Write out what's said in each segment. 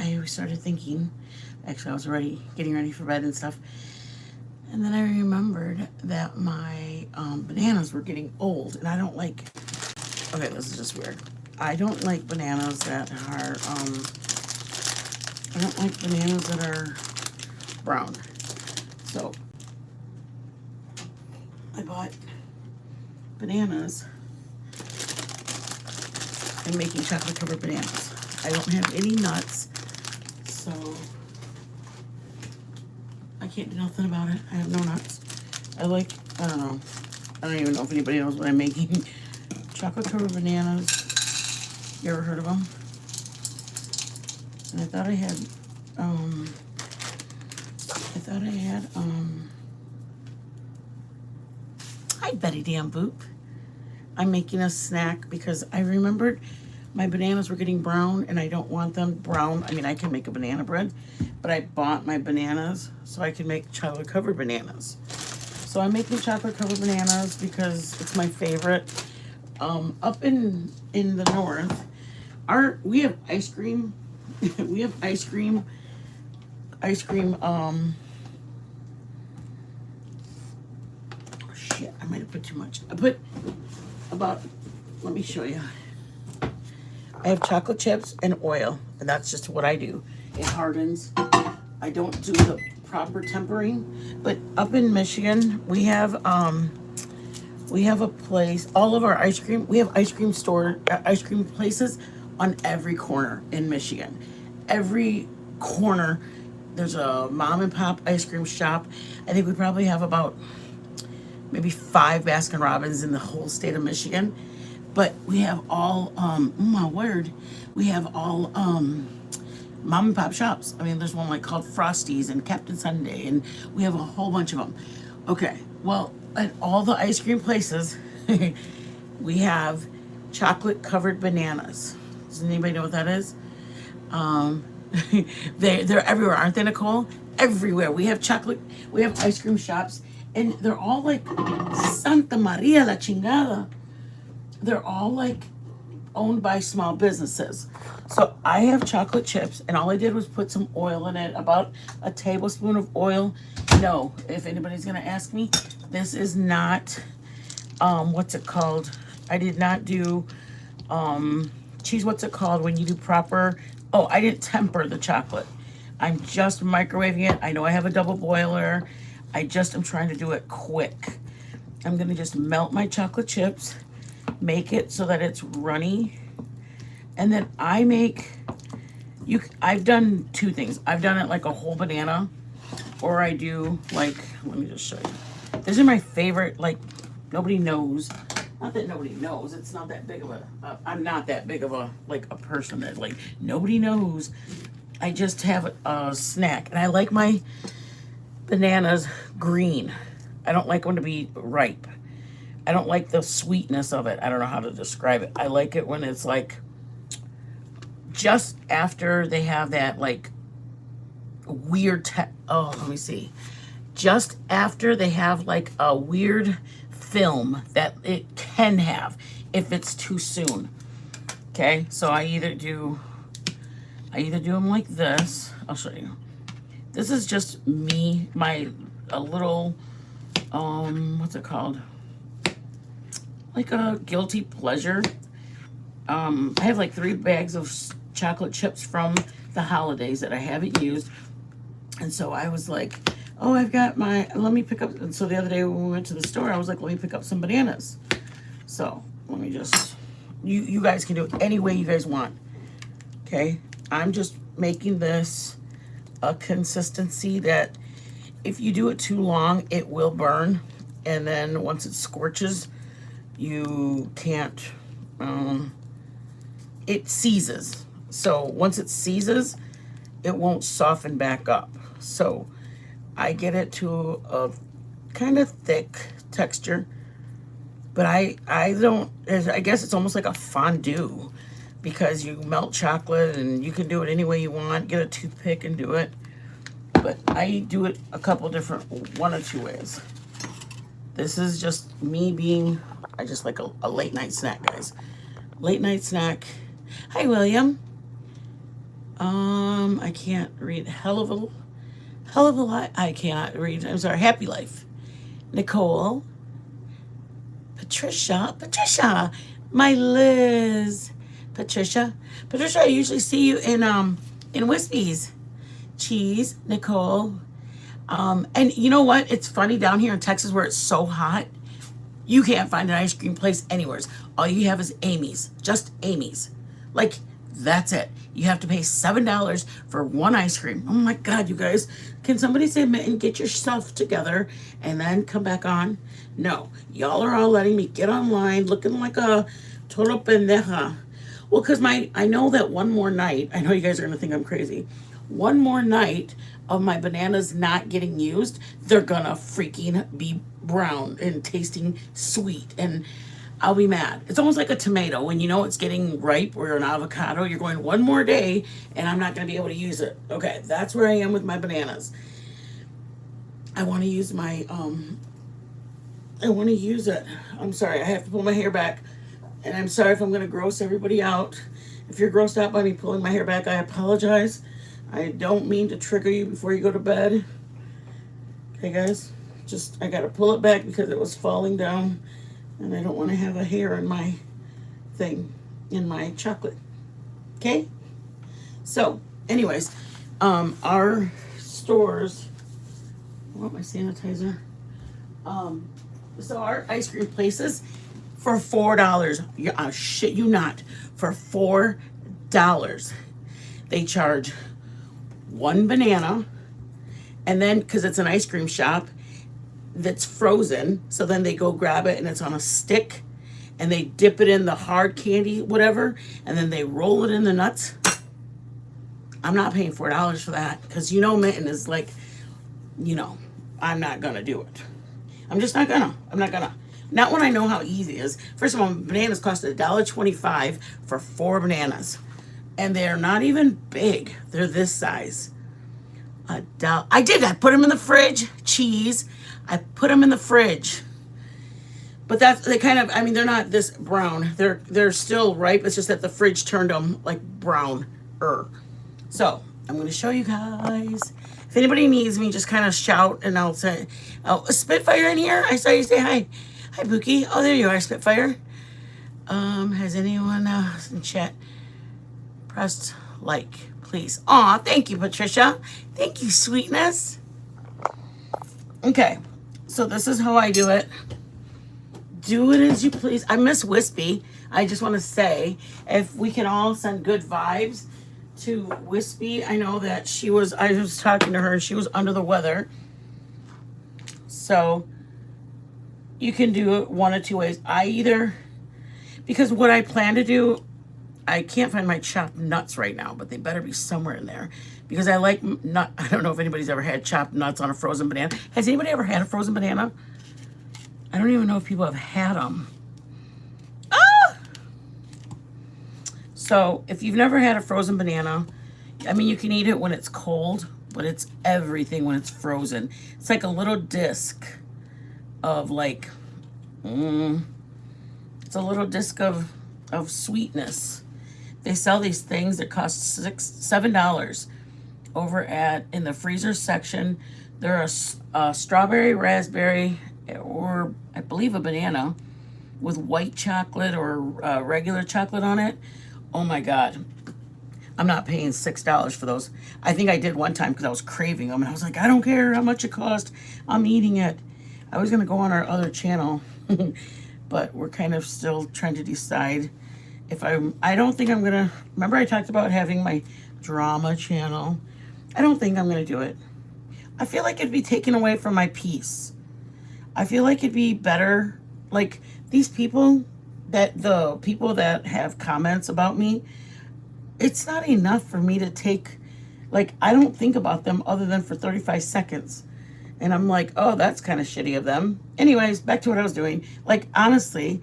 I started thinking, actually I was getting ready for bed and stuff, and then I remembered that my bananas were getting old, and I don't like, okay, this is just weird. I don't like bananas that are, I don't like bananas that are brown. So I bought bananas. I'm making chocolate covered bananas. I don't have any nuts, so I can't do nothing about it. I have no nuts. I don't know. I don't even know if anybody knows what I'm making. Chocolate covered bananas. You ever heard of them? And I thought I had, hi Betty Damn Boop. I'm making a snack because I remembered my bananas were getting brown and I don't want them brown. I mean, I can make a banana bread, but I bought my bananas so I can make chocolate covered bananas. So I'm making chocolate covered bananas because it's my favorite. Up in the north, we have ice cream. We have ice cream. Oh shit, I might have put too much. I put about, let me show you. I have chocolate chips and oil, and that's just what I do. It hardens. I don't do the proper tempering, but up in Michigan, we have a place, all of our ice cream, we have ice cream places on every corner in Michigan. Every corner, there's a mom and pop ice cream shop. I think we probably have about maybe 5 Baskin Robbins in the whole state of Michigan. But we have all, oh my word, we have all mom and pop shops. I mean, there's one like called Frosty's and Captain Sunday, and we have a whole bunch of them. Okay, well, at all the ice cream places, we have chocolate covered bananas. Does anybody know what that is? They're everywhere, aren't they, Nicole? Everywhere. We have ice cream shops, and they're all like Santa Maria la chingada. They're all like owned by small businesses. So I have chocolate chips, and all I did was put some oil in it, about a tablespoon of oil. No, if anybody's gonna ask me, this is not, what's it called? I did not do, what's it called when you do proper, oh, I didn't temper the chocolate. I'm just microwaving it. I know I have a double boiler. I'm trying to do it quick. I'm gonna just melt my chocolate chips, make it so that it's runny, and then I've done 2 things. I've done it like a whole banana, or I do like, let me just show you. These are my favorite, like, nobody knows. Not that nobody knows. It's not that big of I'm not that big of a person that like nobody knows. I just have a snack, and I like my bananas green. I don't like them to be ripe. I don't like the sweetness of it. I don't know how to describe it. I like it when it's like just after they have that like weird let me see. Just after they have like a weird film that it can have if it's too soon. Okay? So I either do them like this. I'll show you. This is just me, a little what's it called? Like a guilty pleasure. I have like 3 bags of chocolate chips from the holidays that I haven't used. And so I was like, oh, let me pick up. And so the other day when we went to the store, I was like, let me pick up some bananas. So let me just, you guys can do it any way you guys want. Okay. I'm just making this a consistency that if you do it too long, it will burn. And then once it scorches, you can't, it seizes. So once it seizes, it won't soften back up. So I get it to a kind of thick texture, but I guess it's almost like a fondue because you melt chocolate and you can do it any way you want. Get a toothpick and do it. But I do it a couple different, 1 or 2 ways. This is just me I just like a late night snack, guys. Late night snack. Hi, William. I can't read. Hell of a lot. I cannot read. I'm sorry. Happy Life. Nicole. Patricia. My Liz. Patricia. I usually see you in Wispies. Cheese. Nicole. And you know what? It's funny down here in Texas where it's so hot. You can't find an ice cream place anywhere. All you have is Amy's. Just Amy's. Like, that's it. You have to pay $7 for one ice cream. Oh my God, you guys. Can somebody say, Mitten, get yourself together and then come back on? No. Y'all are all letting me get online looking like a total pendeja. Well, because I know that one more night, I know you guys are going to think I'm crazy. One more night of my bananas not getting used, they're gonna freaking be brown and tasting sweet, and I'll be mad. It's almost like a tomato when you know it's getting ripe, or an avocado. You're going one more day and I'm not gonna be able to use it. Okay, that's where I am with my bananas. I want to use my I want to use it. I'm sorry, I have to pull my hair back, and I'm sorry if I'm gonna gross everybody out. If you're grossed out by me pulling my hair back, I apologize. I don't mean to trigger you before you go to bed. Okay, guys? Just, I gotta pull it back because it was falling down, and I don't want to have a hair in my thing, in my chocolate. Okay? So, anyways, our stores, I want my sanitizer. So our ice cream places for $4. I shit you not. For $4, they charge one banana, and then because it's an ice cream shop that's frozen, so then they go grab it and it's on a stick, and they dip it in the hard candy, whatever, and then they roll it in the nuts. I'm not paying $4 for that because Mitten is like, I'm not gonna do it. I'm just not gonna. I'm not gonna. Not when I know how easy it is. First of all, bananas cost $1.25 for 4 bananas. And they're not even big. They're this size. I put them in the fridge. Cheese. I put them in the fridge. But they're not this brown. They're still ripe. It's just that the fridge turned them like brown-er. So, I'm going to show you guys. If anybody needs me, just kind of shout and I'll say, oh, Spitfire in here? I saw you say hi. Hi, Pookie. Oh, there you are, Spitfire. Has anyone else in chat pressed like, please? Aw, thank you, Patricia. Thank you, sweetness. Okay, so this is how I do it. Do it as you please. I miss Wispy. I just want to say, if we can all send good vibes to Wispy. I know that I was talking to her, she was under the weather. So you can do it one of two ways. Because what I plan to do, I can't find my chopped nuts right now, but they better be somewhere in there. Because I like I don't know if anybody's ever had chopped nuts on a frozen banana. Has anybody ever had a frozen banana? I don't even know if people have had them. Ah! So if you've never had a frozen banana, you can eat it when it's cold, but it's everything when it's frozen. It's like a little disc of like, it's a little disc of sweetness. They sell these things that cost $7 over in the freezer section. They're a strawberry, raspberry, or I believe a banana with white chocolate or regular chocolate on it. Oh my God. I'm not paying $6 for those. I think I did one time because I was craving them. And I was like, I don't care how much it cost. I'm eating it. I was going to go on our other channel. But we're kind of still trying to decide if I don't think I'm going to. Remember I talked about having my drama channel? I don't think I'm going to do it. I feel like it'd be taken away from my peace. I feel like it'd be better. Like the people that have comments about me, it's not enough for me to take, I don't think about them other than for 35 seconds. And I'm like, oh, that's kind of shitty of them. Anyways, back to what I was doing. Honestly,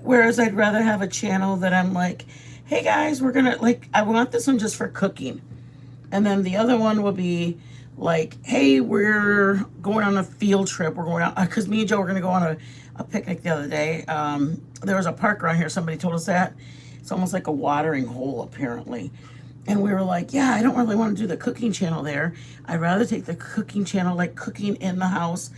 whereas I'd rather have a channel that I'm like, hey guys, we're gonna, I want this one just for cooking. And then the other one will be hey, we're going on a field trip. We're going out, because me and Joe were gonna go on a picnic the other day. There was a park around here. Somebody told us that. It's almost like a watering hole, apparently. And we were like, yeah, I don't really want to do the cooking channel there. I'd rather take the cooking channel, like cooking in the house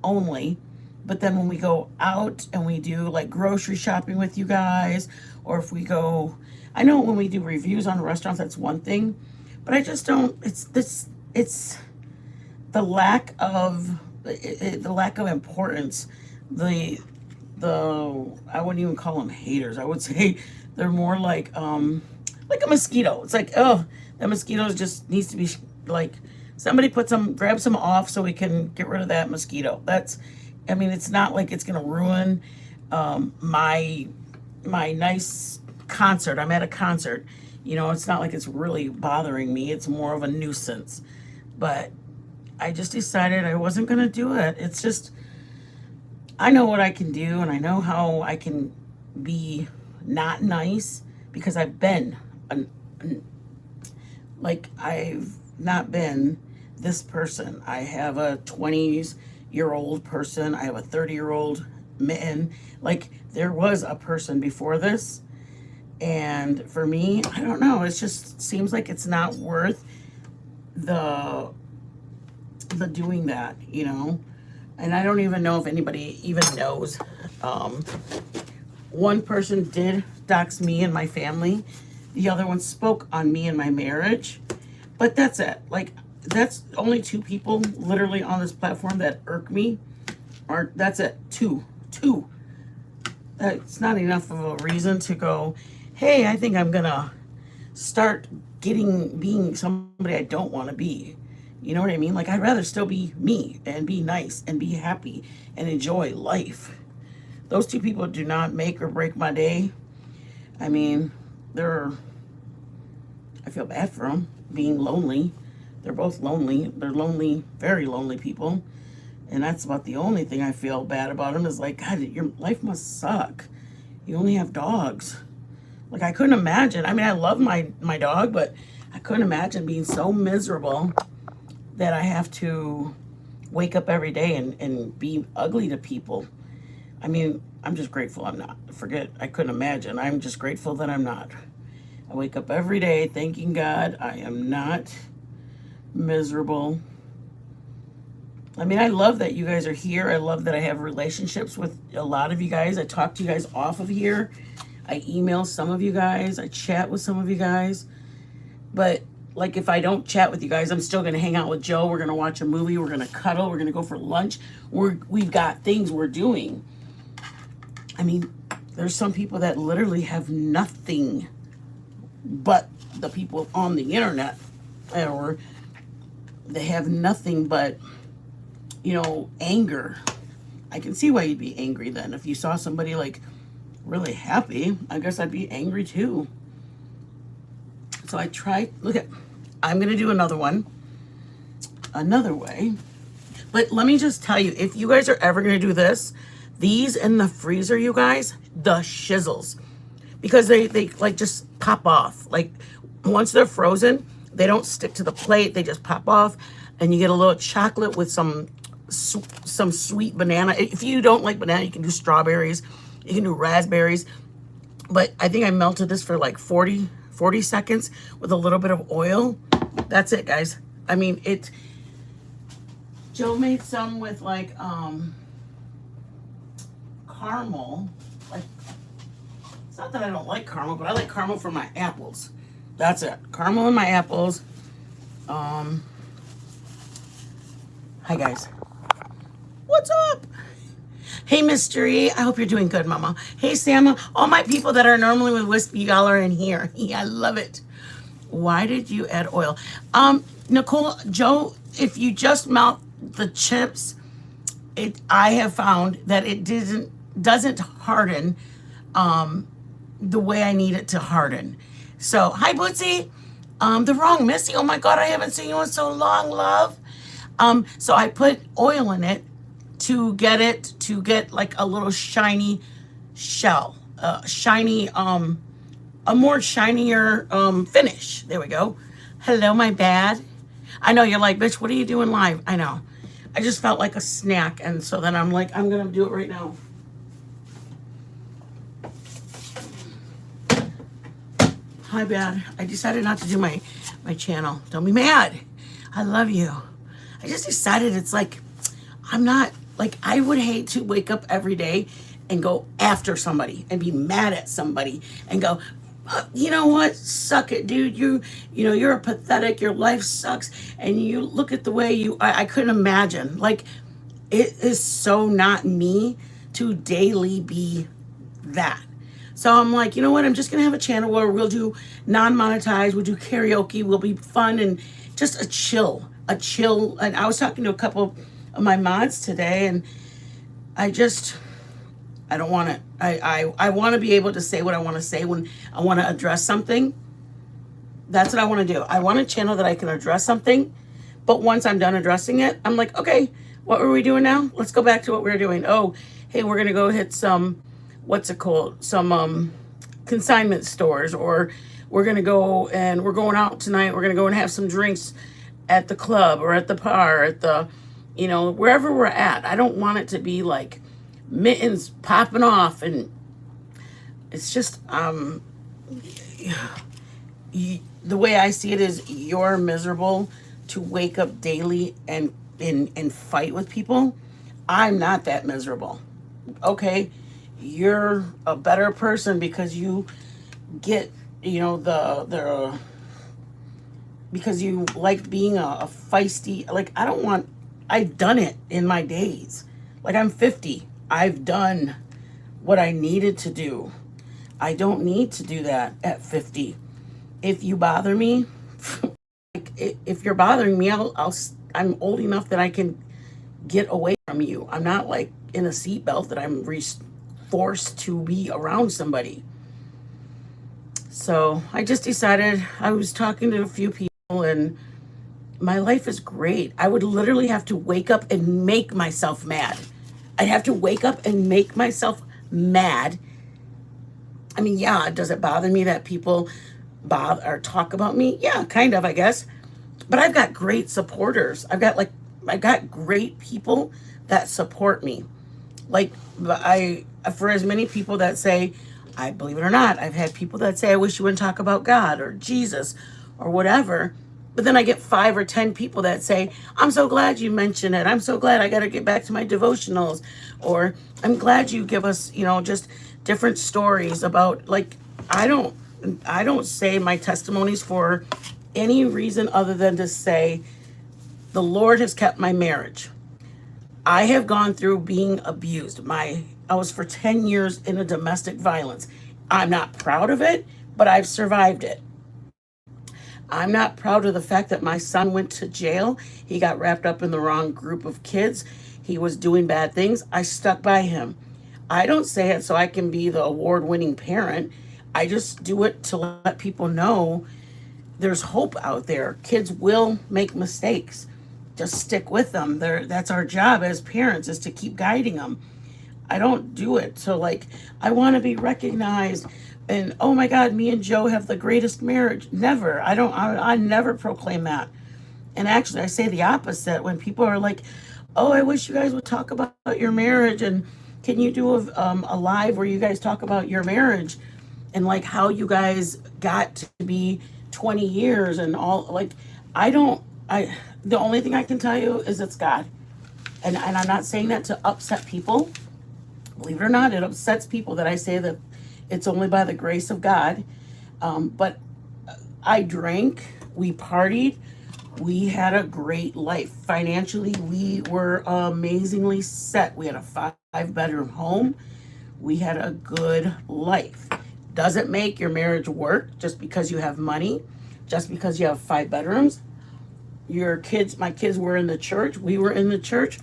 only. But then when we go out and we do like grocery shopping with you guys, or if we go, I know when we do reviews on restaurants, that's one thing, but I just don't, it's the lack of, the lack of importance, I wouldn't even call them haters. I would say they're more like a mosquito. It's like, oh, that mosquito just needs to be like, somebody grab some off so we can get rid of that mosquito. I mean, it's not like it's gonna ruin my nice concert. I'm at a concert, you know. It's not like it's really bothering me. It's more of a nuisance. But I just decided I wasn't gonna do it. It's just, I know what I can do, and I know how I can be not nice because I've been I've not been this person. I have a 20-year-old person. I have a 30-year-old man. Like, there was a person before this. And for me, I don't know. It just seems like it's not worth the doing that, you know? And I don't even know if anybody even knows. One person did dox me and my family. The other one spoke on me and my marriage. But that's it. Like, that's only 2 people literally on this platform that irk me. Or that's it. Two. That's not enough of a reason to go, hey, I think I'm gonna start being somebody I don't want to be. You know what I mean? Like, I'd rather still be me and be nice and be happy and enjoy life. Those 2 people do not make or break my day. I mean, I feel bad for them being lonely. They're both lonely. They're lonely, very lonely people. And that's about the only thing I feel bad about them is like, God, your life must suck. You only have dogs. Like, I couldn't imagine. I mean, I love my dog, but I couldn't imagine being so miserable that I have to wake up every day and be ugly to people. I mean, I'm just grateful I'm not. I couldn't imagine. I'm just grateful that I'm not. I wake up every day thanking God I am not miserable. I mean, I love that you guys are here. I love that I have relationships with a lot of you guys. I talk to you guys off of here. I email some of you guys. I chat with some of you guys. But, like, if I don't chat with you guys, I'm still going to hang out with Joe. We're going to watch a movie. We're going to cuddle. We're going to go for lunch. We've got things we're doing. I mean, there's some people that literally have nothing but the people on the internet. Or they have nothing but, you know, anger. I can see why you'd be angry then. If you saw somebody, like, really happy, I guess I'd be angry too. So I tried, I'm going to do another one. Another way. But let me just tell you, if you guys are ever going to do this, these in the freezer, you guys, the shizzles. Because they like just pop off. Like, once they're frozen, they don't stick to the plate. They just pop off. And you get a little chocolate with some sweet banana. If you don't like banana, you can do strawberries. You can do raspberries. But I think I melted this for like 40 seconds with a little bit of oil. That's it, guys. I mean, Joe made some with like caramel. Like, it's not that I don't like caramel, but I like caramel for my apples. That's it. Caramel in my apples. Hi, guys. What's up? Hey, Mystery. I hope you're doing good, Mama. Hey, Sam. All my people that are normally with Wispy, y'all are in here. Yeah, I love it. Why did you add oil? Nicole, Joe, if you just melt the chips, I have found that it doesn't harden the way I need it to harden. So, hi, Bootsy. The wrong Missy. Oh, my God, I haven't seen you in so long, love. So I put oil in it to get like a little shiny shell, a more shinier finish. There we go. Hello, my bad. I know you're like, bitch, what are you doing live? I know. I just felt like a snack, and so then I'm like, I'm gonna do it right now. my bad. I decided not to do my channel. Don't be mad. I love you. I just decided it's like, I'm not, like, I would hate to wake up every day and go after somebody and be mad at somebody and go, you know what? Suck it, dude. You're a pathetic. Your life sucks. And you look at the way I couldn't imagine. Like, it is so not me to daily be that. So I'm like, you know what? I'm just going to have a channel where we'll do non-monetized. We'll do karaoke. We'll be fun and just a chill. And I was talking to a couple of my mods today, and I don't want to. I want to be able to say what I want to say when I want to address something. That's what I want to do. I want a channel that I can address something, but once I'm done addressing it, I'm like, okay, what were we doing now? Let's go back to what we were doing. Oh, hey, we're gonna go hit some, what's it called? Some consignment stores, or we're gonna go and we're going out tonight. We're gonna go and have some drinks at the club or at the bar, at the, wherever we're at. I don't want it to be like mittens popping off, and it's just the way I see it is, you're miserable to wake up daily and fight with people. I'm not that miserable. Okay, you're a better person because you get the because you like being a feisty, like, I've done it in my days. Like, I'm 50. I've done what I needed to do. I don't need to do that at 50. If you bother me, like, if you're bothering me, I'm old enough that I can get away from you. I'm not like in a seatbelt that I'm forced to be around somebody. So I just decided, I was talking to a few people, and my life is great. I would literally have to wake up and make myself mad. I'd have to wake up and make myself mad. I mean, yeah, does it bother me that people bother or talk about me? Yeah, kind of, I guess. But I've got great supporters. I've got great people that support me. Like, for as many people that say, I believe it or not, I've had people that say, I wish you wouldn't talk about God or Jesus or whatever. But then I get 5 or 10 people that say, I'm so glad you mentioned it. I'm so glad I got to get back to my devotionals. Or I'm glad you give us, just different stories about, like, I don't say my testimonies for any reason other than to say, the Lord has kept my marriage. I have gone through being abused. I was for 10 years in a domestic violence. I'm not proud of it, but I've survived it. I'm not proud of the fact that my son went to jail. He got wrapped up in the wrong group of kids. He was doing bad things. I stuck by him. I don't say it so I can be the award-winning parent. I just do it to let people know there's hope out there. Kids will make mistakes. Just stick with them. That's our job as parents, is to keep guiding them. I don't do it so, like, I want to be recognized and, oh my God, me and Joe have the greatest marriage. Never. I never proclaim that. And actually, I say the opposite when people are like, oh, I wish you guys would talk about your marriage, and can you do a live where you guys talk about your marriage and, like, how you guys got to be 20 years and all. Like, the only thing I can tell you is it's God. And I'm not saying that to upset people. Believe it or not, it upsets people that I say that it's only by the grace of God. But I drank, we partied, we had a great life. Financially, we were amazingly set. We had a 5-bedroom home. We had a good life. Doesn't make your marriage work just because you have money, just because you have 5 bedrooms. My kids were in the church. We were in the church.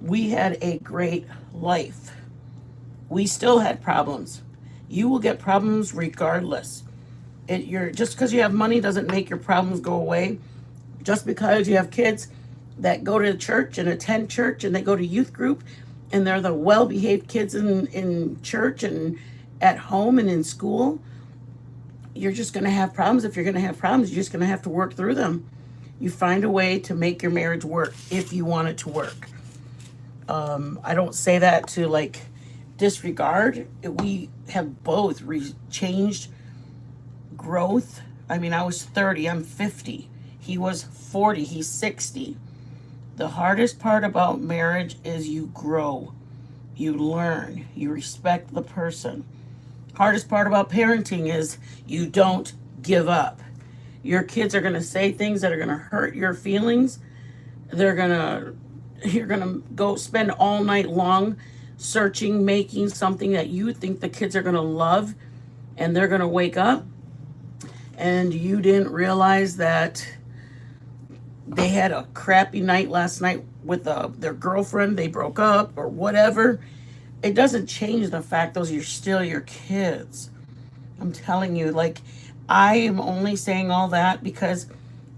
We had a great life. We still had problems. You will get problems regardless. Just because you have money doesn't make your problems go away. Just because you have kids that go to church and attend church and they go to youth group and they're the well-behaved kids in church and at home and in school, you're just going to have problems. If you're going to have problems, you're just going to have to work through them. You find a way to make your marriage work if you want it to work. I don't say that to, like, disregard. We have both changed growth. I mean, I was 30, I'm 50. He was 40, he's 60. The hardest part about marriage is you grow, you learn, you respect the person. Hardest part about parenting is you don't give up. Your kids are going to say things that are going to hurt your feelings. You're going to go spend all night long searching, making something that you think the kids are going to love, and they're going to wake up and you didn't realize that they had a crappy night last night with their girlfriend, they broke up or whatever. It doesn't change the fact those are still your kids. I'm telling you, like, I am only saying all that because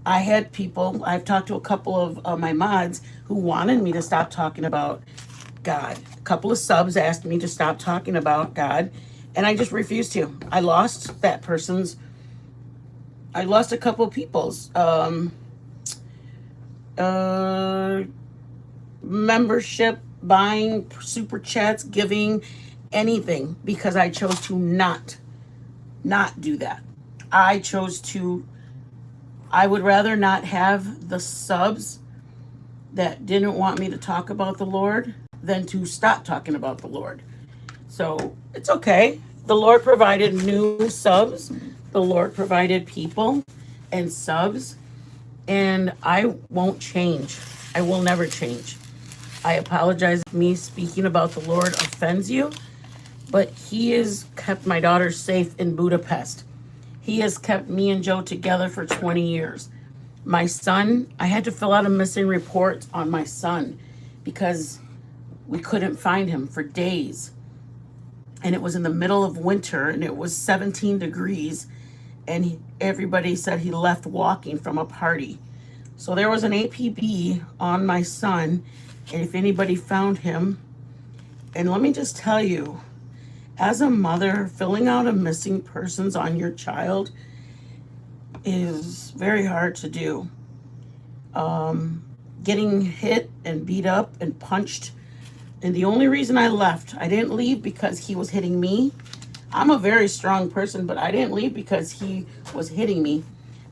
I had people, I've talked to a couple of my mods who wanted me to stop talking about God. A couple of subs asked me to stop talking about God, and I just refused to. I lost a couple of people's membership, buying, super chats, giving, anything, because I chose to not do that. I would rather not have the subs that didn't want me to talk about the Lord than to stop talking about the Lord. So it's okay. The Lord provided new subs. The Lord provided people and subs. And I won't change. I will never change. I apologize if me speaking about the Lord offends you, but He has kept my daughter safe in Budapest. He has kept me and Joe together for 20 years. My son, I had to fill out a missing report on my son because we couldn't find him for days. And it was in the middle of winter and it was 17 degrees. And everybody said he left walking from a party. So there was an APB on my son. And if anybody found him, and let me just tell you, as a mother, filling out a missing persons on your child is very hard to do. Getting hit and beat up and punched. And the only reason I left, I didn't leave because he was hitting me. I'm a very strong person, but I didn't leave because he was hitting me.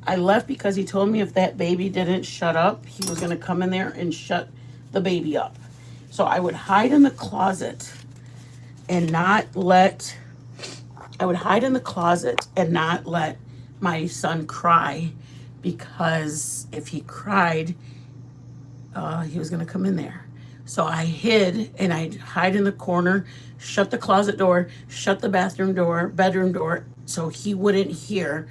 I left because he told me if that baby didn't shut up, he was going to come in there and shut the baby up. So I would hide in the closet and not let my son cry, because if he cried, he was going to come in there. So I hid, and I'd hide in the corner, shut the closet door, shut the bedroom door, so he wouldn't hear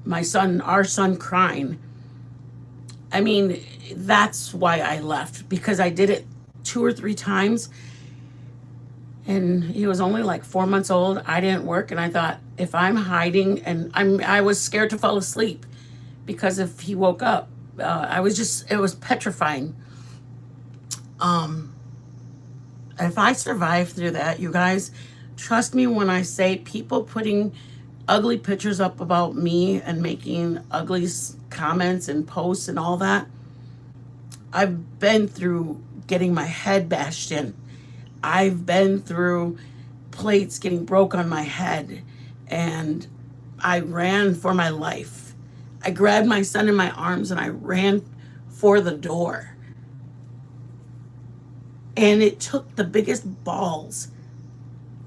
our son crying. I mean, that's why I left, because I did it 2 or 3 times, and he was only like 4 months old. I didn't work, and I thought, if I'm hiding, and I was scared to fall asleep, because if he woke up, it was petrifying. If I survived through that, you guys, trust me when I say people putting ugly pictures up about me and making ugly comments and posts and all that, I've been through getting my head bashed in. I've been through plates getting broke on my head, and I ran for my life. I grabbed my son in my arms and I ran for the door. And it took the biggest balls,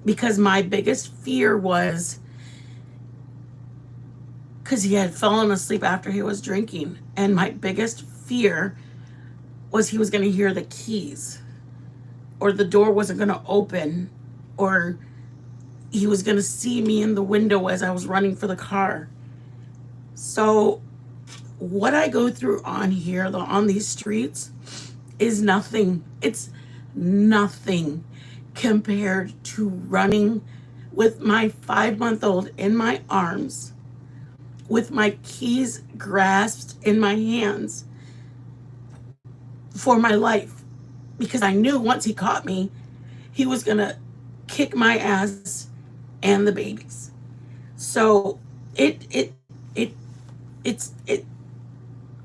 because my biggest fear was, because he had fallen asleep after he was drinking. And my biggest fear was he was going to hear the keys, or the door wasn't going to open, or he was going to see me in the window as I was running for the car. So what I go through on here, on these streets, is nothing. It's nothing compared to running with my 5-month-old in my arms, with my keys grasped in my hands for my life, because I knew once he caught me, he was gonna kick my ass and the babies. So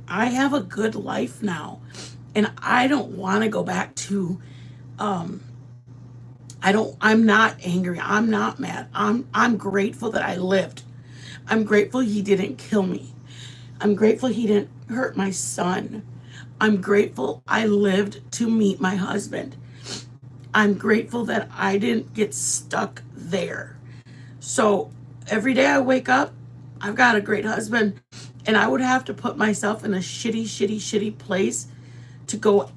I have a good life now, and I don't want to go back to I'm not angry. I'm not mad. I'm grateful that I lived. I'm grateful he didn't kill me. I'm grateful he didn't hurt my son. I'm grateful I lived to meet my husband. I'm grateful that I didn't get stuck there. So every day I wake up, I've got a great husband, and I would have to put myself in a shitty place to go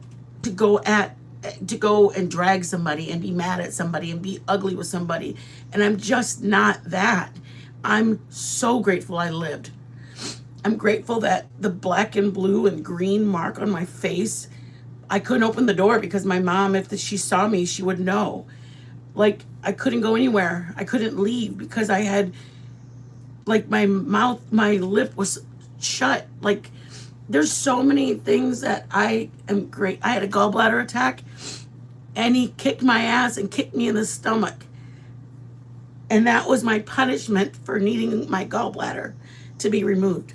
to go at to go and drag somebody and be mad at somebody and be ugly with somebody. And I'm just not that. I'm so grateful I lived. I'm grateful that the black and blue and green mark on my face, I couldn't open the door because my mom, if she saw me, she would know. Like, I couldn't go anywhere. I couldn't leave because I had, like, my mouth, my lip was shut. Like, there's so many things that I am great. I had a gallbladder attack, and he kicked my ass and kicked me in the stomach. And that was my punishment for needing my gallbladder to be removed,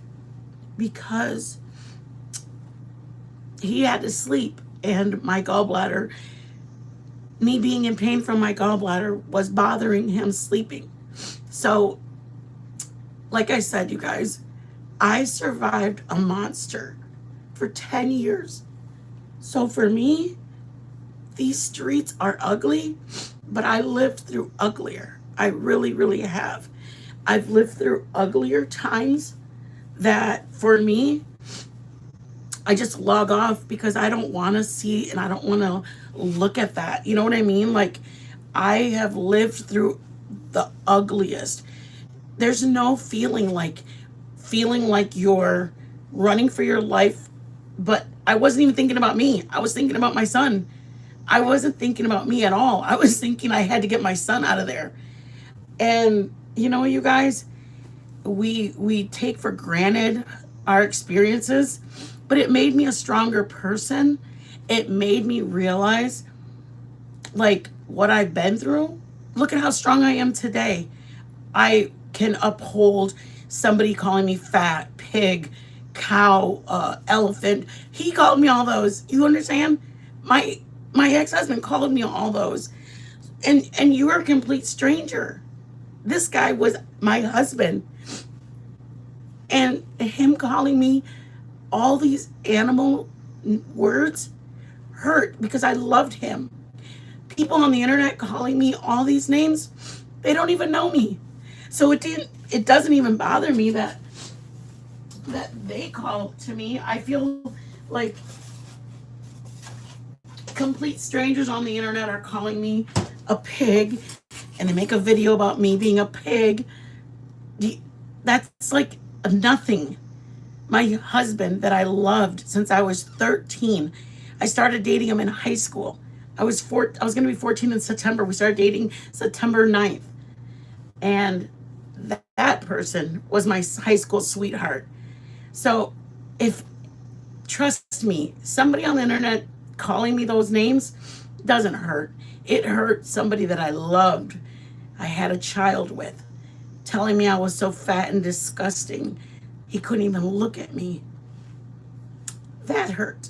because he had to sleep, and my gallbladder, me being in pain from my gallbladder, was bothering him sleeping. So, like I said, you guys, I survived a monster for 10 years. So for me, these streets are ugly, but I lived through uglier. I really, really have. I've lived through uglier times that, for me, I just log off because I don't want to see and I don't want to look at that. You know what I mean? Like, I have lived through the ugliest. There's no feeling like you're running for your life, but I wasn't even thinking about me. I was thinking about my son. I wasn't thinking about me at all. I was thinking I had to get my son out of there. And you know, you guys, we take for granted our experiences, but it made me a stronger person. It made me realize, like, what I've been through. Look at how strong I am today. I can uphold somebody calling me fat, pig, cow, elephant. He called me all those. You understand? My ex-husband called me all those. And you are a complete stranger. This guy was my husband. And him calling me all these animal words hurt because I loved him. People on the internet calling me all these names, they don't even know me. So it doesn't even bother me that they call to me. I feel like complete strangers on the internet are calling me a pig, and they make a video about me being a pig. That's like nothing. My husband that I loved since I was 13. I started dating him in high school. I was going to be 14 in September. We started dating September 9th. And that person was my high school sweetheart. So, trust me, somebody on the internet calling me those names doesn't hurt. It hurt somebody that I loved, I had a child with, telling me I was so fat and disgusting. He couldn't even look at me. That hurt.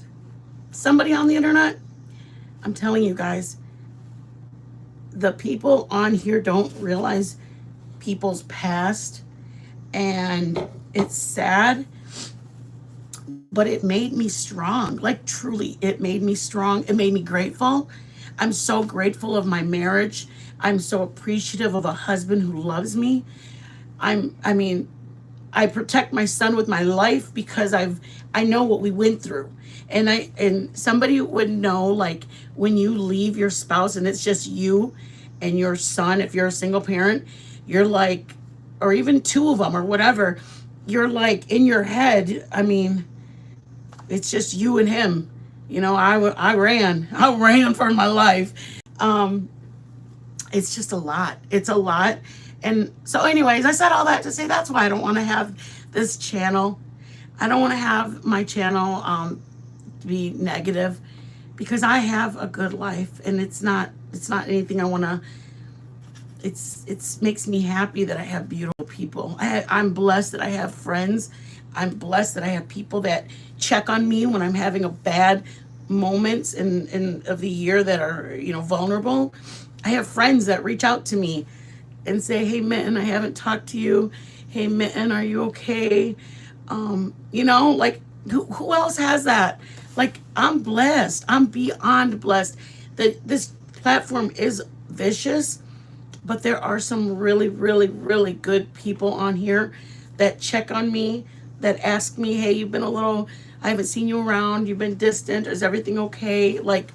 Somebody on the internet, I'm telling you guys, the people on here don't realize people's past, and it's sad, but it made me strong. Like, truly, it made me strong. It made me grateful. I'm so grateful of my marriage. I'm so appreciative of a husband who loves me. I protect my son with my life because I know what we went through. And somebody would know, like, when you leave your spouse and it's just you and your son, if you're a single parent, you're like, or even two of them or whatever, you're like in your head, it's just you and him. You know, I ran for my life. It's just a lot. It's a lot. And so anyways, I said all that to say that's why I don't want to have this channel. I don't want to have my channel be negative, because I have a good life, and it's not anything I want to. It's makes me happy that I have beautiful people. I'm blessed that I have friends. I'm blessed that I have people that check on me when I'm having a bad moments in of the year that are, vulnerable. I have friends that reach out to me and say, "Hey, Mitten, I haven't talked to you Hey, Mitten, are you okay? Like who else has that? Like, I'm blessed. I'm beyond blessed. That this platform is vicious, but there are some really, really, really good people on here that check on me, that ask me, hey, you've been a little, I haven't seen you around, you've been distant, is everything okay? Like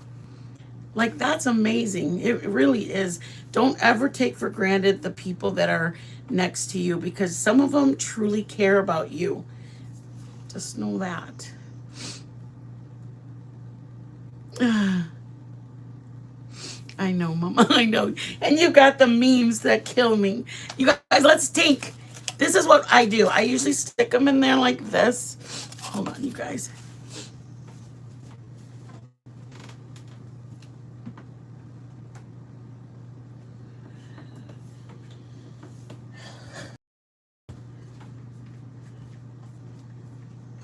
that's amazing. It really is. Don't ever take for granted the people that are next to you, because some of them truly care about you. Just know that. I know, Mama. I know. And you got the memes that kill me. You guys, let's think. This is what I do. I usually stick them in there like this. Hold on, you guys.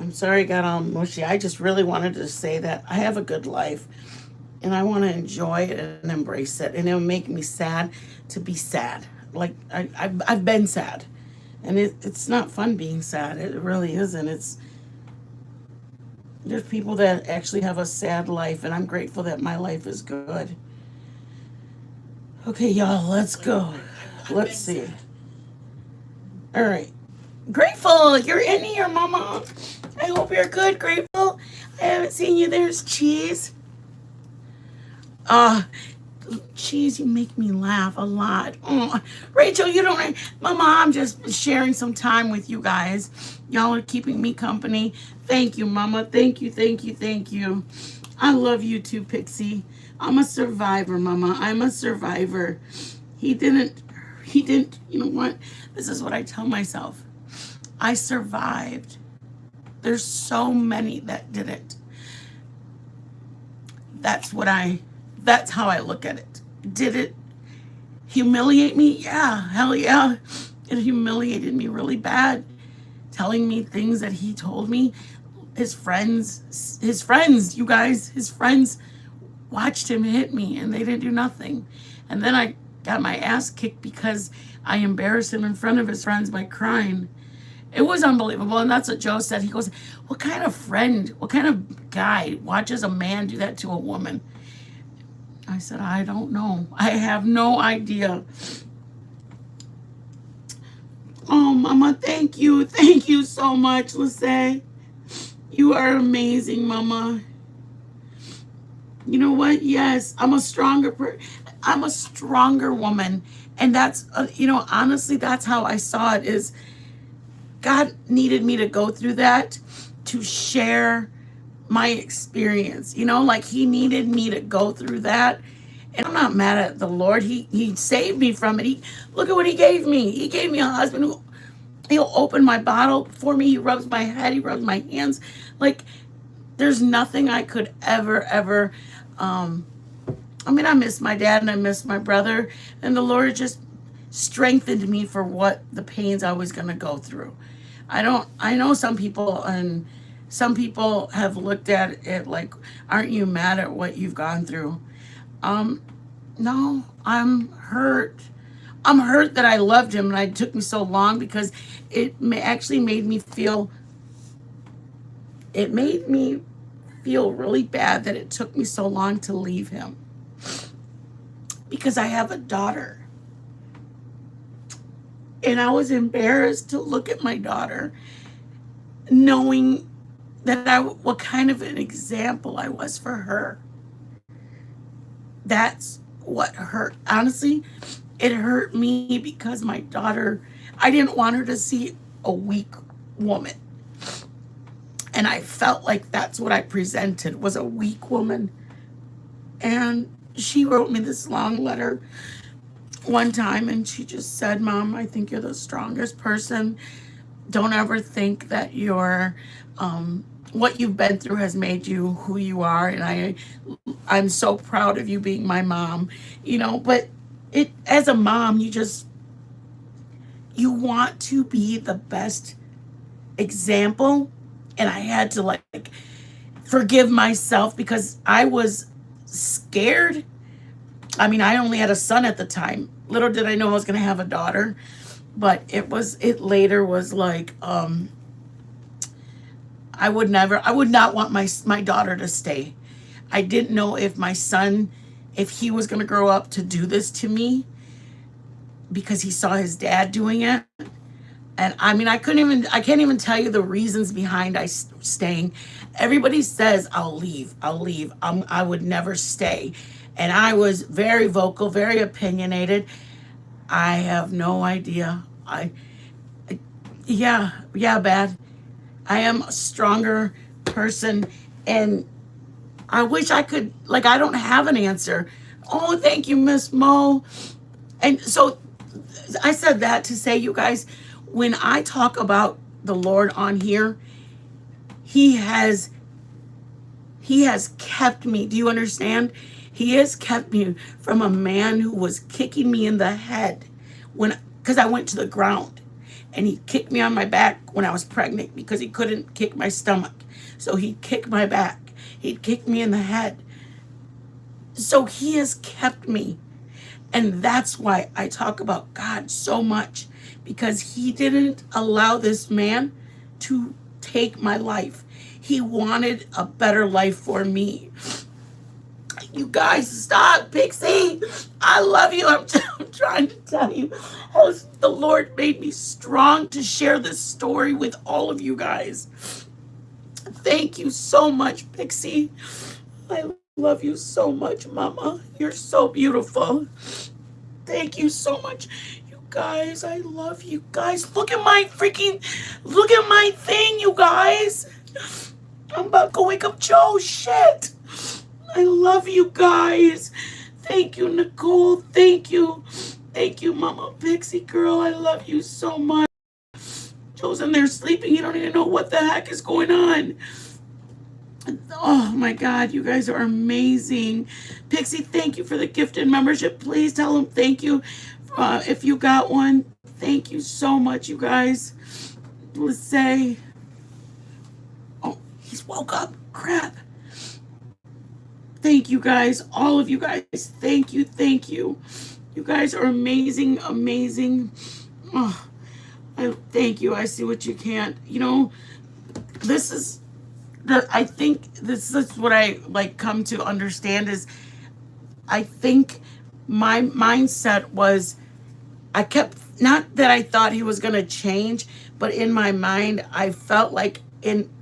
I'm sorry I got all mushy. I just really wanted to say that I have a good life and I want to enjoy it and embrace it. And it'll make me sad to be sad. Like, I've been sad. And it's not fun being sad. It really isn't. There's people that actually have a sad life, and I'm grateful that my life is good. Okay, y'all, let's go. Let's see. All right. Grateful, you're in here, Mama. I hope you're good, Grateful. I haven't seen you. There's Cheese. Uh, Cheese, you make me laugh a lot. Oh, Rachel, you don't. Mama, I'm just sharing some time with you guys. Y'all are keeping me company. Thank you, Mama. Thank you, thank you, thank you. I love you too, Pixie. I'm a survivor, Mama. I'm a survivor. He didn't, you know what? This is what I tell myself. I survived. There's so many that didn't. That's how I look at it. Did it humiliate me? Yeah, hell yeah. It humiliated me really bad. Telling me things that he told me. His friends, you guys, his friends watched him hit me and they didn't do nothing. And then I got my ass kicked because I embarrassed him in front of his friends by crying. It was unbelievable. And that's what Joe said. He goes, what kind of friend, what kind of guy watches a man do that to a woman? I said, I don't know. I have no idea. Oh, Mama, thank you. Thank you so much, Lisette. You are amazing, Mama. You know what? Yes, I'm a stronger woman. And that's, honestly, that's how I saw it is God needed me to go through that to share my experience. Like he needed me to go through that. And I'm not mad at the Lord. He saved me from it. Look at what he gave me. He gave me a husband who he'll open my bottle for me. He rubs my head. He rubs my hands. Like there's nothing I could ever. I miss my dad and I miss my brother. And the Lord just strengthened me for what the pains I was going to go through. I know some people have looked at it like, aren't you mad at what you've gone through? No, I'm hurt. I'm hurt that I loved him and it took me so long because actually made me feel really bad that it took me so long to leave him. Because I have a daughter. And I was embarrassed to look at my daughter, knowing that what kind of an example I was for her. That's what hurt. Honestly, it hurt me because my daughter, I didn't want her to see a weak woman. And I felt like that's what I presented, was a weak woman. And she wrote me this long letter one time and she just said, Mom, I think you're the strongest person. Don't ever think that what you've been through has made you who you are. And I'm so proud of you being my mom, but as a mom, you want to be the best example. And I had to forgive myself because I was scared. I only had a son at the time. Little did I know I was going to have a daughter. But it later was like, I would not want my daughter to stay. I didn't know if my son, if he was going to grow up to do this to me because he saw his dad doing it. And I mean, I can't even tell you the reasons behind I staying. Everybody says I'll leave. I would never stay. And I was very vocal, very opinionated. I have no idea. Yeah, bad. I am a stronger person, and I wish I could, like, I don't have an answer. Oh, thank you, Miss Mo. And so I said that to say, you guys, when I talk about the Lord on here, he has kept me. Do you understand? He has kept me from a man who was kicking me in the head because I went to the ground. And he kicked me on my back when I was pregnant because he couldn't kick my stomach. So he kicked my back. He'd kick me in the head. So he has kept me. And that's why I talk about God so much, because he didn't allow this man to take my life. He wanted a better life for me. You guys, stop, Pixie. I love you. I'm trying to tell you how the Lord made me strong to share this story with all of you guys. Thank you so much, Pixie. I love you so much, Mama. You're so beautiful. Thank you so much. You guys, I love you guys. Look at my thing, you guys. I'm about to go wake up Joe. Shit. I love you guys. Thank you, Nicole. Thank you. Thank you, Mama Pixie girl. I love you so much. Joe's in there sleeping. You don't even know what the heck is going on. Oh my God, you guys are amazing. Pixie, thank you for the gifted membership. Please tell him thank you if you got one. Thank you so much, you guys. Let's say, oh, he's woke up. Crap. Thank you guys, all of you guys. Thank you. You guys are amazing. Oh, thank you. I see what you can't. You know, I think this is what I like come to understand is, I think my mindset was, I kept, not that I thought he was going to change, but in my mind, I felt like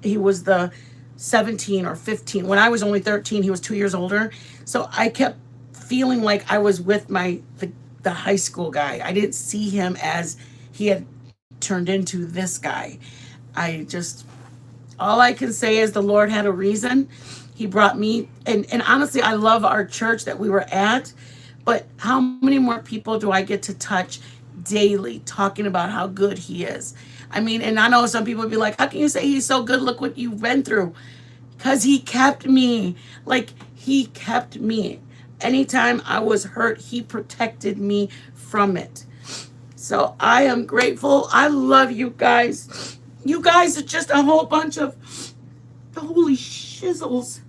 he was the 17 or 15. When I was only 13, he was 2 years older. So I kept feeling like I was with the high school guy. I didn't see him as he had turned into this guy. All I can say is the Lord had a reason. He brought me, and honestly, I love our church that we were at, but how many more people do I get to touch daily talking about how good he is? I mean, and I know some people would be like, how can you say he's so good? Look what you've been through. Because he kept me. Like, he kept me. Anytime I was hurt, he protected me from it. So I am grateful. I love you guys. You guys are just a whole bunch of holy shizzles.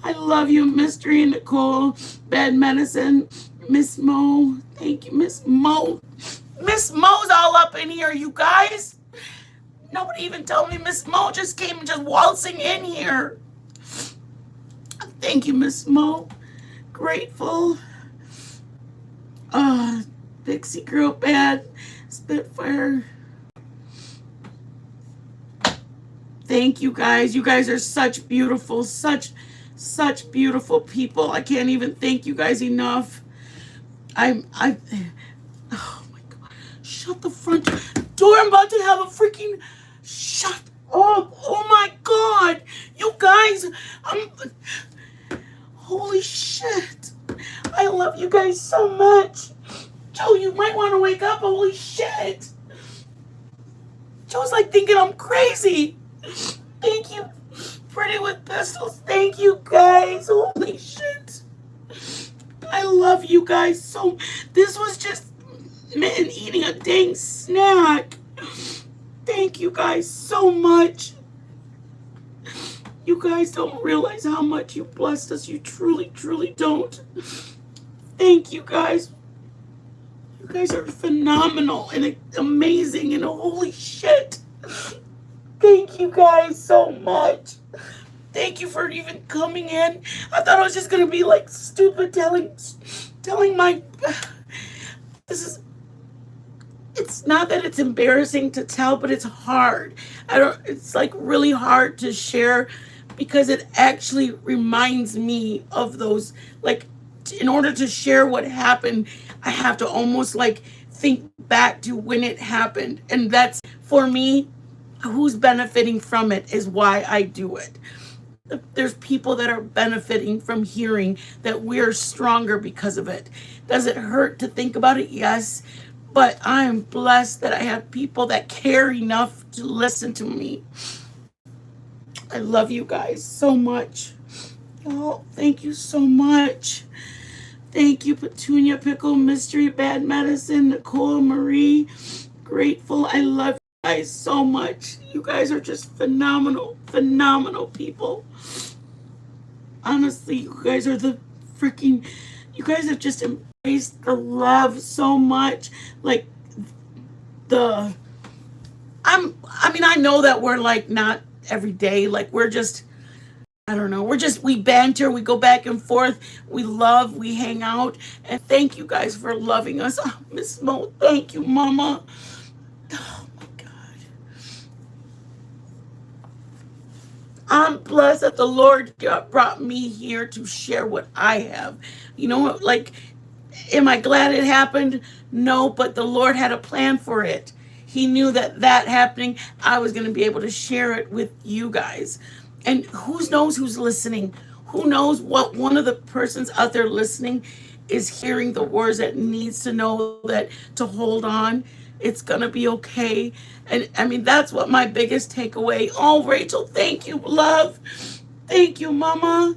I love you, Mystery and Nicole, Bad Medicine, Miss Mo. Thank you, Miss Mo. Miss Mo's all up in here, you guys. Nobody even told me Miss Mo just came just waltzing in here. Thank you, Miss Mo. Grateful. Pixie Girl, Bad Spitfire. Thank you guys. You guys are such beautiful, such beautiful people. I can't even thank you guys enough. Oh my God. Shut the front door. I'm about to have a freaking shut up. Oh my God. You guys, holy shit. I love you guys so much. Joe, you might want to wake up. Holy shit. Joe's like thinking I'm crazy. Thank you, Pretty with Pistols. Thank you, guys. Holy shit. I love you guys so. This was just man eating a dang snack. Thank you guys so much. You guys don't realize how much you blessed us. You truly don't. Thank you guys. You guys are phenomenal and amazing and holy shit. Thank you guys so much. Thank you for even coming in. I thought I was just gonna be like stupid telling my this is it's not that it's embarrassing to tell, but it's hard. It's like really hard to share because it actually reminds me of those, like, in order to share what happened, I have to almost like think back to when it happened. And that's, for me, who's benefiting from it is why I do it. There's people that are benefiting from hearing that we're stronger because of it. Does it hurt to think about it? Yes. But I am blessed that I have people that care enough to listen to me. I love you guys so much. Oh, thank you so much. Thank you, Petunia, Pickle, Mystery, Bad Medicine, Nicole, Marie. Grateful. I love you guys so much. You guys are just phenomenal, phenomenal people. Honestly, you guys are the freaking, you guys have just embraced the love so much. Like, I know that we're like not every day, like we're just, I don't know, we banter, we go back and forth, we love, we hang out, and thank you guys for loving us. Oh, Miss Mo, thank you, Mama. Oh my God. I'm blessed that the Lord brought me here to share what I have. You know what, like, am I glad it happened? No, but the Lord had a plan for it. He knew that happening, I was going to be able to share it with you guys. And who knows who's listening? Who knows what one of the persons out there listening is hearing the words that needs to know that to hold on. It's going to be okay. And I mean, that's what my biggest takeaway. Oh, Rachel, thank you, love. Thank you, Mama.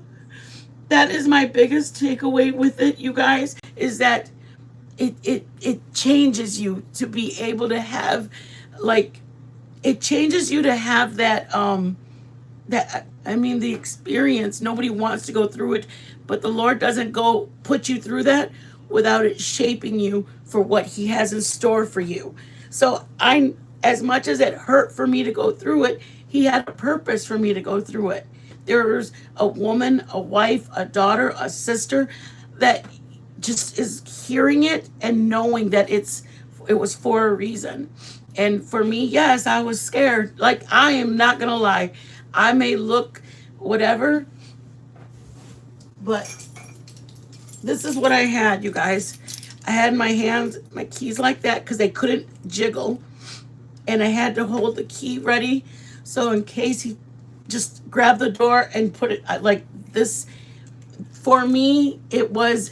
That is my biggest takeaway with it, you guys, is that it changes you to be able to have, like, it changes you to have that the experience. Nobody wants to go through it, but the Lord doesn't go put you through that without it shaping you for what He has in store for you. So as much as it hurt for me to go through it, He had a purpose for me to go through it. There's a woman, a wife, a daughter, a sister that just is hearing it and knowing that it was for a reason. And for me, yes, I was scared. Like, I am not gonna lie. I may look whatever, but this is what I had, you guys. I had my hands, my keys like that because they couldn't jiggle. And I had to hold the key ready. So in case he just grabbed the door and put it like this. For me, it was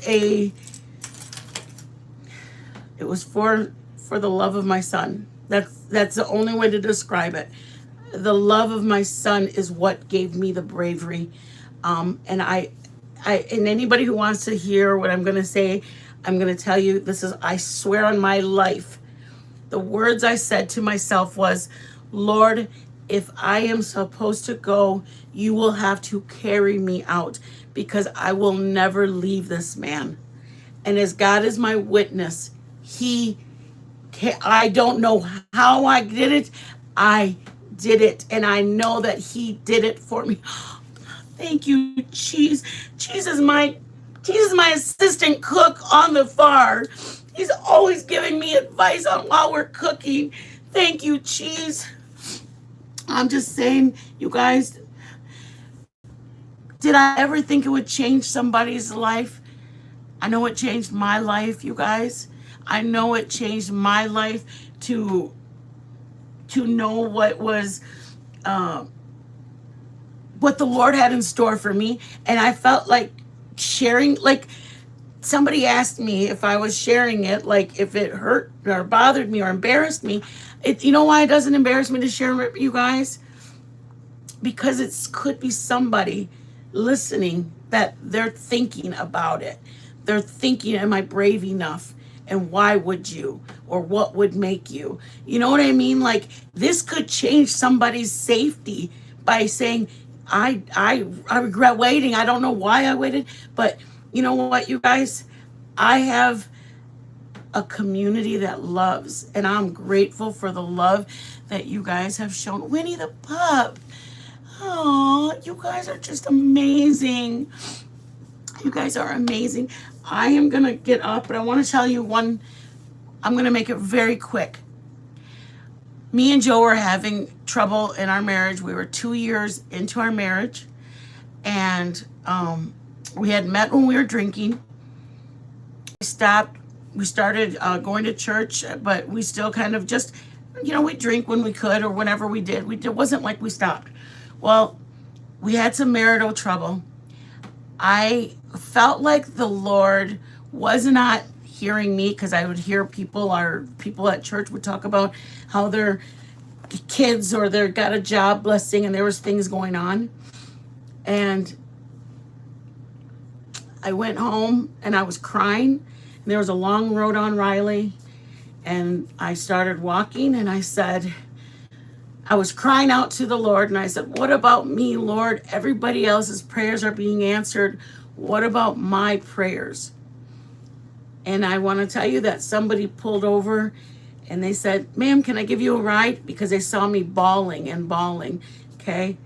for the love of my son. That's the only way to describe it. The love of my son is what gave me the bravery. And and anybody who wants to hear what I'm going to say, I'm going to tell you, I swear on my life, the words I said to myself was, Lord, if I am supposed to go, you will have to carry me out because I will never leave this man. And as God is my witness, I don't know how I did it. I did it. And I know that He did it for me. Thank you, Cheese. Cheese is my assistant cook on the farm. He's always giving me advice on while we're cooking. Thank you, Cheese. I'm just saying, you guys, did I ever think it would change somebody's life? I know it changed my life, you guys. I know it changed my life to know what was what the Lord had in store for me. And I felt like sharing, like somebody asked me if I was sharing it, like if it hurt or bothered me or embarrassed me. You know why it doesn't embarrass me to share with you guys? Because it could be somebody listening that they're thinking about it. They're thinking, am I brave enough? And why would you? Or what would make you? You know what I mean? Like, this could change somebody's safety by saying, I regret waiting. I don't know why I waited. But you know what, you guys? I have a community that loves. And I'm grateful for the love that you guys have shown. Winnie the pup. Oh, you guys are just amazing. You guys are amazing. I am going to get up, but I want to tell you one. I'm going to make it very quick. Me and Joe were having trouble in our marriage. We were 2 years into our marriage, and we had met when we were drinking. We stopped. We started going to church, but we still kind of just, we drink when we could or whenever we did. It wasn't like we stopped. Well, we had some marital trouble. I felt like the Lord was not hearing me, because I would hear people at church would talk about how their kids or they got a job blessing and there was things going on. And I went home and I was crying. And there was a long road on Riley, and I started walking, and I said, I was crying out to the Lord, and I said, what about me, Lord? Everybody else's prayers are being answered. What about my prayers? And I want to tell you that somebody pulled over and they said, ma'am, can I give you a ride? Because they saw me bawling and bawling, okay?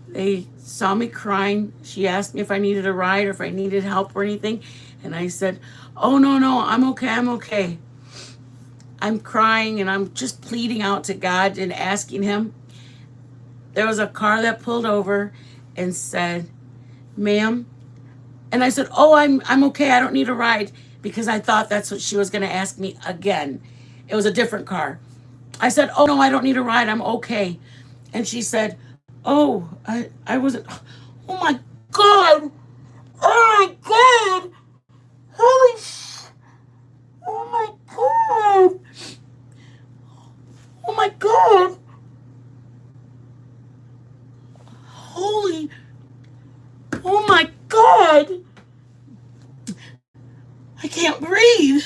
They saw me crying. She asked me if I needed a ride or if I needed help or anything. And I said, oh, no, I'm okay. I'm crying and I'm just pleading out to God and asking him. There was a car that pulled over and said, ma'am. And I said, oh, I'm okay. I don't need a ride, because I thought that's what she was going to ask me again. It was a different car. I said, oh, no, I don't need a ride. I'm okay. And she said, oh, I wasn't. Oh, my God. Oh, my God. Holy sh. Oh, my God. Oh, my God. Holy. Oh, my God. I can't breathe.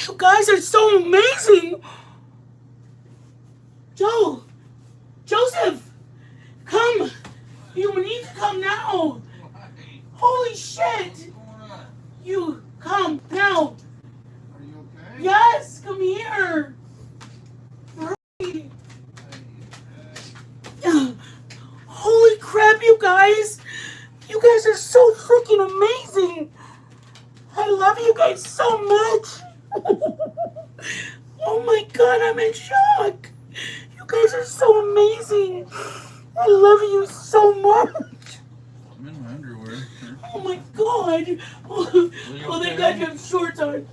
You guys are so amazing. Joseph, come. You need to come now. Holy shit. You come now. Are you okay? Yes, come here. Hurry. Holy crap, you guys. You guys are so freaking amazing. I love you guys so much. Oh my God, I'm in shock. You guys are so amazing. I love you so much. I'm in my underwear. Oh my God. Oh, they got your shorts on.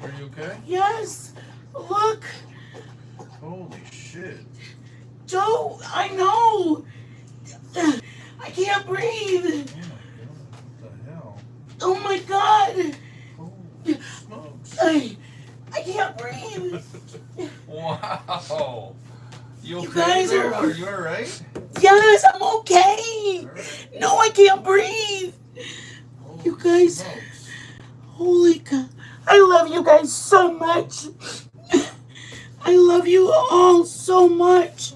Are you okay? Yes. Look. Holy shit. Joe, I know. I can't breathe. Oh my God. What the hell? Oh my God. Holy smokes. I can't breathe. Wow. You okay? You guys are you alright? Yes, I'm okay. Right. No, I can't breathe. Holy You guys. smokes. Holy God. I love you guys so much. I love you all so much.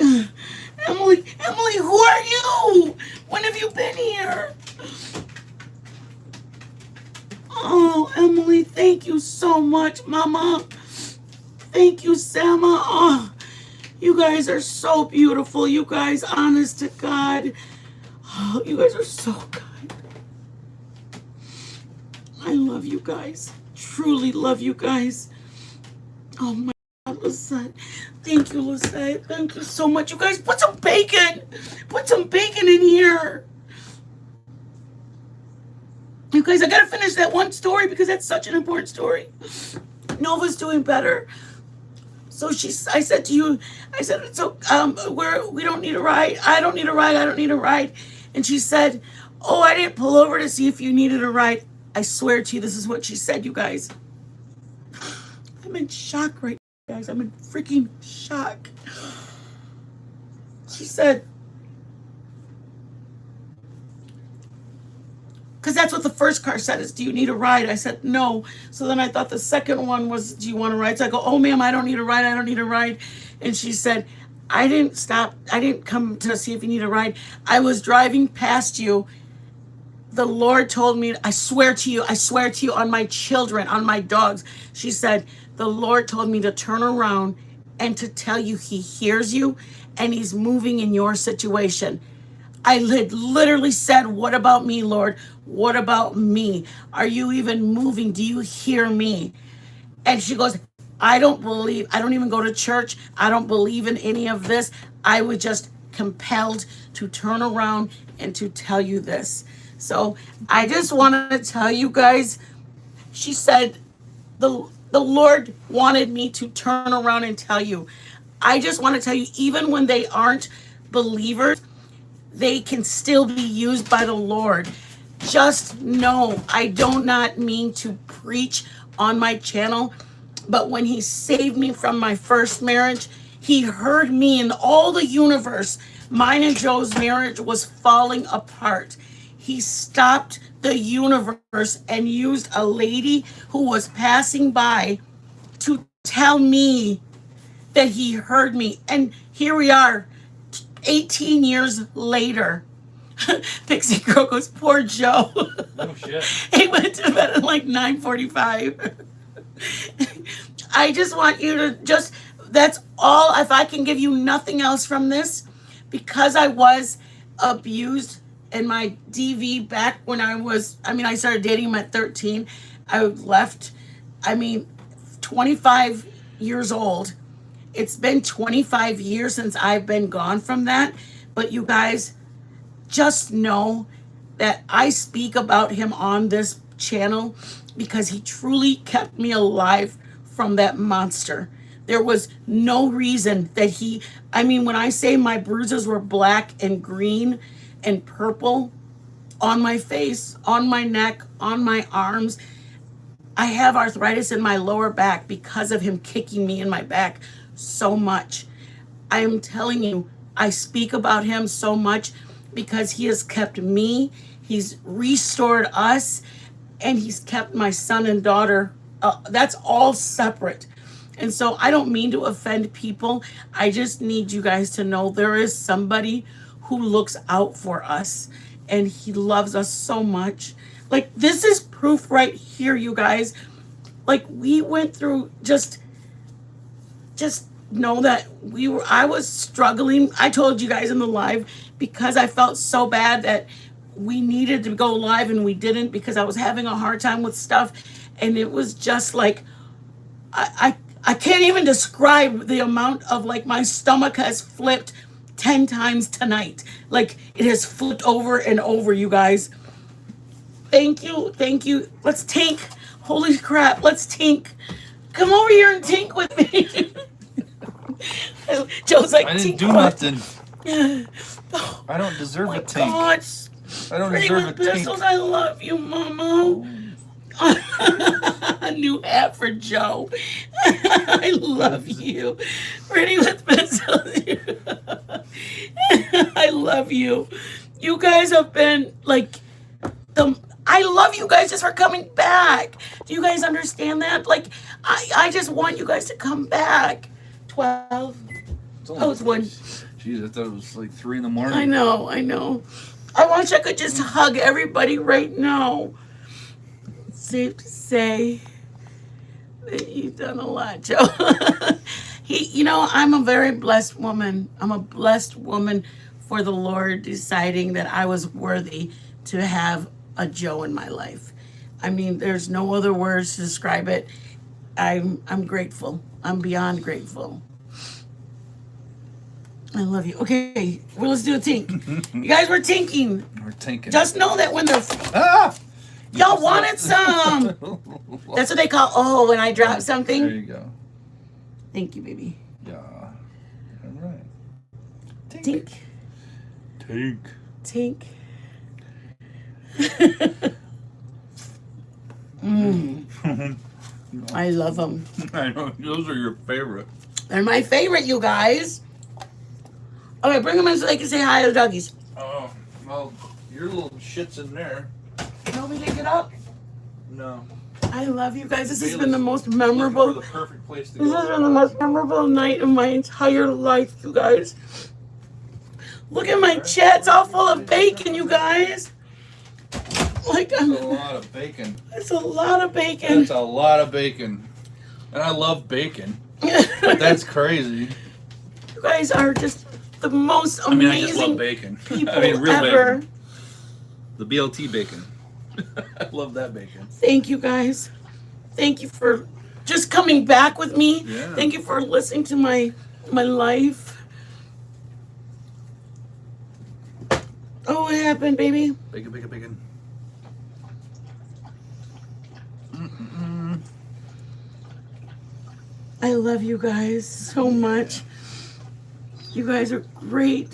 Emily, who are you? When have you been here? Oh, Emily, thank you so much, Mama. Thank you, Selma. Oh, you guys are so beautiful. You guys, honest to God. Oh, you guys are so kind. I love you guys. Truly love you guys. Oh, my God, Lisette. Thank you, Lisette. Thank you so much. You guys, put some bacon. Put some bacon in here. You guys, I gotta finish that one story because that's such an important story. Nova's doing better. So I said to you, I said, so we don't need a ride. I don't need a ride. And she said, oh, I didn't pull over to see if you needed a ride. I swear to you, this is what she said, you guys. I'm in shock right now, guys. I'm in freaking shock. She said, because that's what the first car said is, do you need a ride? I said, no. So then I thought the second one was, do you want a ride? So I go, oh, ma'am, I don't need a ride. And she said, I didn't come to see if you need a ride. I was driving past you the Lord told me, I swear to you on my children, on my dogs. She said, the Lord told me to turn around and to tell you he hears you and he's moving in your situation. I literally said, what about me, Lord? What about me? Are you even moving? Do you hear me? And she goes, I don't even go to church. I don't believe in any of this. I was just compelled to turn around and to tell you this. So I just wanted to tell you guys, she said, the Lord wanted me to turn around and tell you. I just want to tell you, even when they aren't believers, they can still be used by the Lord. Just know, I do not mean to preach on my channel, but when he saved me from my first marriage, he heard me in all the universe. Mine and Joe's marriage was falling apart. He stopped the universe and used a lady who was passing by to tell me that he heard me. And here we are, 18 years later. Pixie Girl goes, poor Joe. Oh shit. He went to bed at like 9:45. I just want you to that's all. If I can give you nothing else from this, because I was abused in my DV back when I started dating him at 13. I left, 25 years old. It's been 25 years since I've been gone from that. But you guys, just know that I speak about him on this channel because he truly kept me alive from that monster. There was no reason that when I say my bruises were black and green and purple on my face, on my neck, on my arms, I have arthritis in my lower back because of him kicking me in my back so much. I am telling you, I speak about him so much because he has kept me, he's restored us, and he's kept my son and daughter. That's all separate. And so I don't mean to offend people. I just need you guys to know there is somebody who looks out for us, and he loves us so much. Like, this is proof right here, you guys. Like, we went through just know that I was struggling. I told you guys in the live because I felt so bad that we needed to go live and we didn't because I was having a hard time with stuff. And it was just like, I can't even describe the amount of, like, my stomach has flipped 10 times tonight. Like, it has flipped over and over, you guys. Thank you. Let's tink. Holy crap, let's tink. Come over here and tink with me. Joe's like, I didn't tink do what? nothing. Oh, I don't deserve my a tank. gosh. I don't Pretty deserve a with Pistols, tank. I love you, Mama. A new hat for Joe. I love you. Pretty with Pistols. I love you. You guys have been like I love you guys just for coming back. Do you guys understand that? Like, I just want you guys to come back. 12. It's one. Jeez, I thought it was like 3 in the morning. I know. I wish I could just hug everybody right now. It's safe to say that you've done a lot, Joe. I'm a very blessed woman. I'm a blessed woman for the Lord deciding that I was worthy to have a Joe in my life. There's no other words to describe it. I'm grateful. I'm beyond grateful. I love you. Okay, well, let's do a tink. You guys were tinking. We're tanking. Just know that when they're Ah! y'all wanted some. That's what they call when I drop something. There you go. Thank you, baby. Yeah. All right. Tink. Tank. Tink. I love them. I know, those are your favorite. They're my favorite, you guys. Okay, bring them in so they can say hi to the doggies. Oh, well, your little shit's in there. Nobody pick it up. No. I love you guys. This has Bailey's been the most looking memorable. for the perfect place to This go. has been the most memorable night of my entire life, you guys. Look at my chat. It's all full of bacon, you guys. Like That's a lot of bacon. it's a lot of bacon. That's a lot of bacon. And I love bacon. That's crazy. You guys are just the most I mean, amazing I just love bacon. people I mean, real ever. bacon. The BLT bacon. I love that bacon. Thank you guys. Thank you for just coming back with me. Yeah. Thank you for listening to my life. Oh, what happened, baby? Bacon, bacon, bacon. I love you guys so much. You guys are great.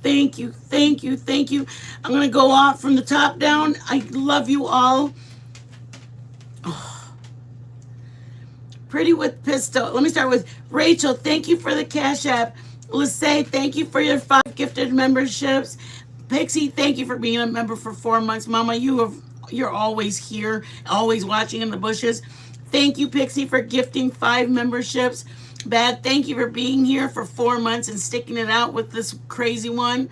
Thank you, thank you, thank you. I'm gonna go off from the top down. I love you all. Oh. Pretty with Pistol. Let me start with Rachel. Thank you for the Cash App. Lissay, thank you for your 5 gifted memberships. Pixie, thank you for being a member for 4 months. Mama, you're always here, always watching in the bushes. Thank you, Pixie, for gifting 5 memberships. Bad, thank you for being here for 4 months and sticking it out with this crazy one.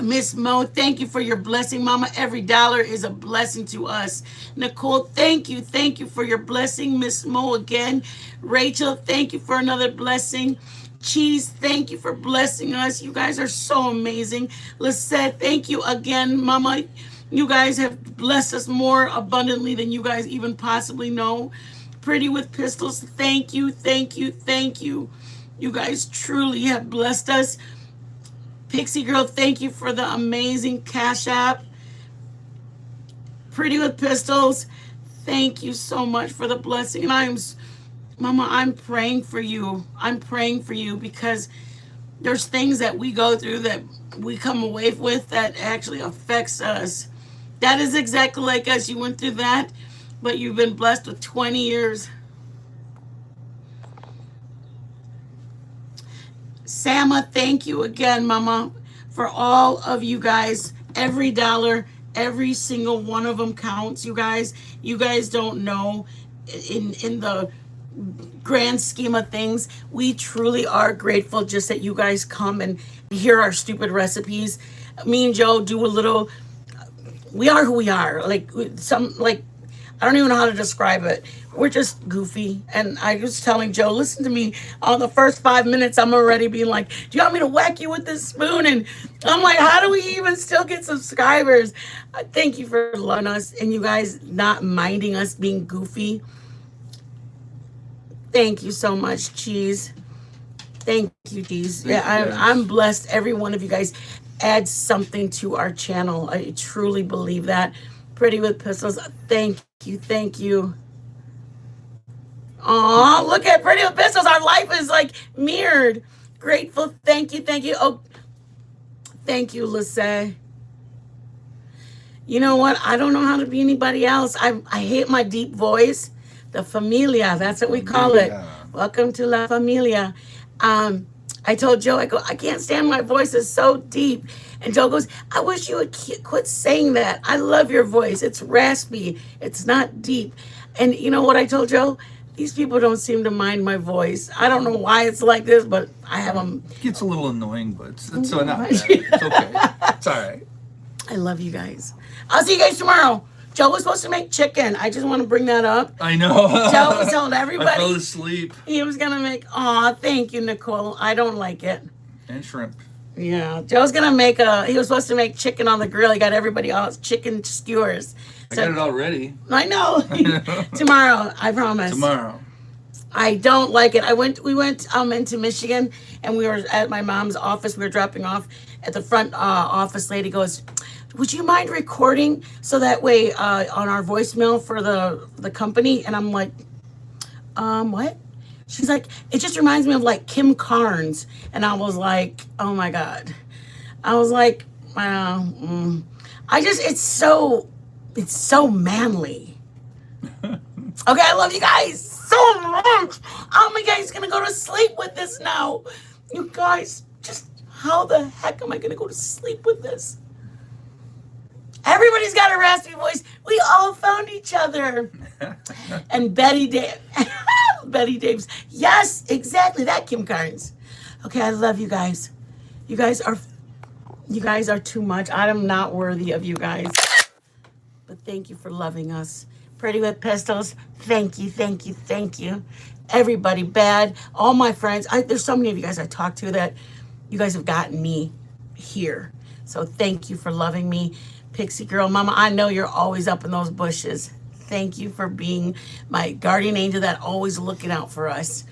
Miss Mo, thank you for your blessing, Mama. Every dollar is a blessing to us. Nicole, thank you for your blessing. Miss Mo again. Rachel, thank you for another blessing. Cheese, thank you for blessing us. You guys are so amazing. Lisette, thank you again, Mama. You guys have blessed us more abundantly than you guys even possibly know. Pretty with Pistols, thank you. You guys truly have blessed us. Pixie Girl, thank you for the amazing Cash App. Pretty with Pistols, thank you so much for the blessing. And Mama, I'm praying for you. I'm praying for you because there's things that we go through that we come away with that actually affects us. That is exactly like us. You went through that, but you've been blessed with 20 years. Sama, thank you again, Mama, for all of you guys. Every dollar, every single one of them counts, you guys. You guys don't know in the grand scheme of things, we truly are grateful just that you guys come and hear our stupid recipes. Me and Joe do a little, we are who we are. I don't even know how to describe it. We're just goofy. And I was telling Joe, listen to me. On the first 5 minutes, I'm already being like, do you want me to whack you with this spoon? And I'm like, how do we even still get subscribers? Thank you for loving us and you guys not minding us being goofy. Thank you so much, Cheese. Thank you, Cheese. I'm blessed. Every one of you guys adds something to our channel. I truly believe that. Pretty with Pistols, thank you. Oh, look at Pretty with Pistols. Our life is like mirrored. Grateful, thank you. Oh, thank you, Lissay. You know what? I don't know how to be anybody else. I hate my deep voice. The familia, that's what we call it. Welcome to La Familia. I told Joe, I can't stand my voice is so deep. And Joe goes, I wish you would quit saying that. I love your voice. It's raspy. It's not deep. And you know what I told Joe? These people don't seem to mind my voice. I don't know why it's like this, but I have them. It gets a little annoying, but it's so not bad. It's okay. It's all right. I love you guys. I'll see you guys tomorrow. Joe was supposed to make chicken. I just want to bring that up. I know. Joe was told everybody. I fell asleep. He was going to make, thank you, Nicole. I don't like it. And shrimp. Yeah. Joe's going to he was supposed to make chicken on the grill. He got everybody all chicken skewers. I got it already. I know. Tomorrow, I promise. Tomorrow. I don't like it. We went into Michigan and we were at my mom's office. We were dropping off at the front office. Lady goes, would you mind recording so that way on our voicemail for the company? And I'm like, what? She's like, it just reminds me of like Kim Carnes. And I was like, oh my God. I was like, it's so manly. Okay, I love you guys so much. Oh my God, he's gonna go to sleep with this now. You guys, just how the heck am I gonna go to sleep with this? Everybody's got a raspy voice. We all found each other. And Betty Davis. Yes, exactly. That Kim Carnes. Okay, I love you guys. You guys are You guys are too much. I'm not worthy of you guys. But thank you for loving us. Pretty with Pistols, thank you, thank you, thank you. Everybody, Bad, all my friends. There's so many of you guys I talk to that you guys have gotten me here. So thank you for loving me. Pixie Girl, Mama, I know you're always up in those bushes. Thank you for being my guardian angel that always looking out for us.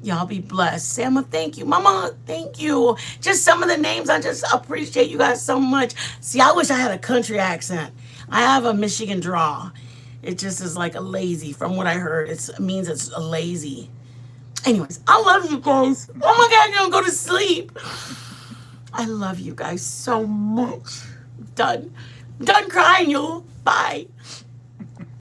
Y'all be blessed. Selma, thank you. Mama, thank you. Just some of the names, I just appreciate you guys so much. See, I wish I had a country accent. I have a Michigan draw. It just is like a lazy, from what I heard. It means it's a lazy. Anyways, I love you guys. Oh my God, I'm gonna go to sleep. I love you guys so much. Done. Done crying, you. Bye.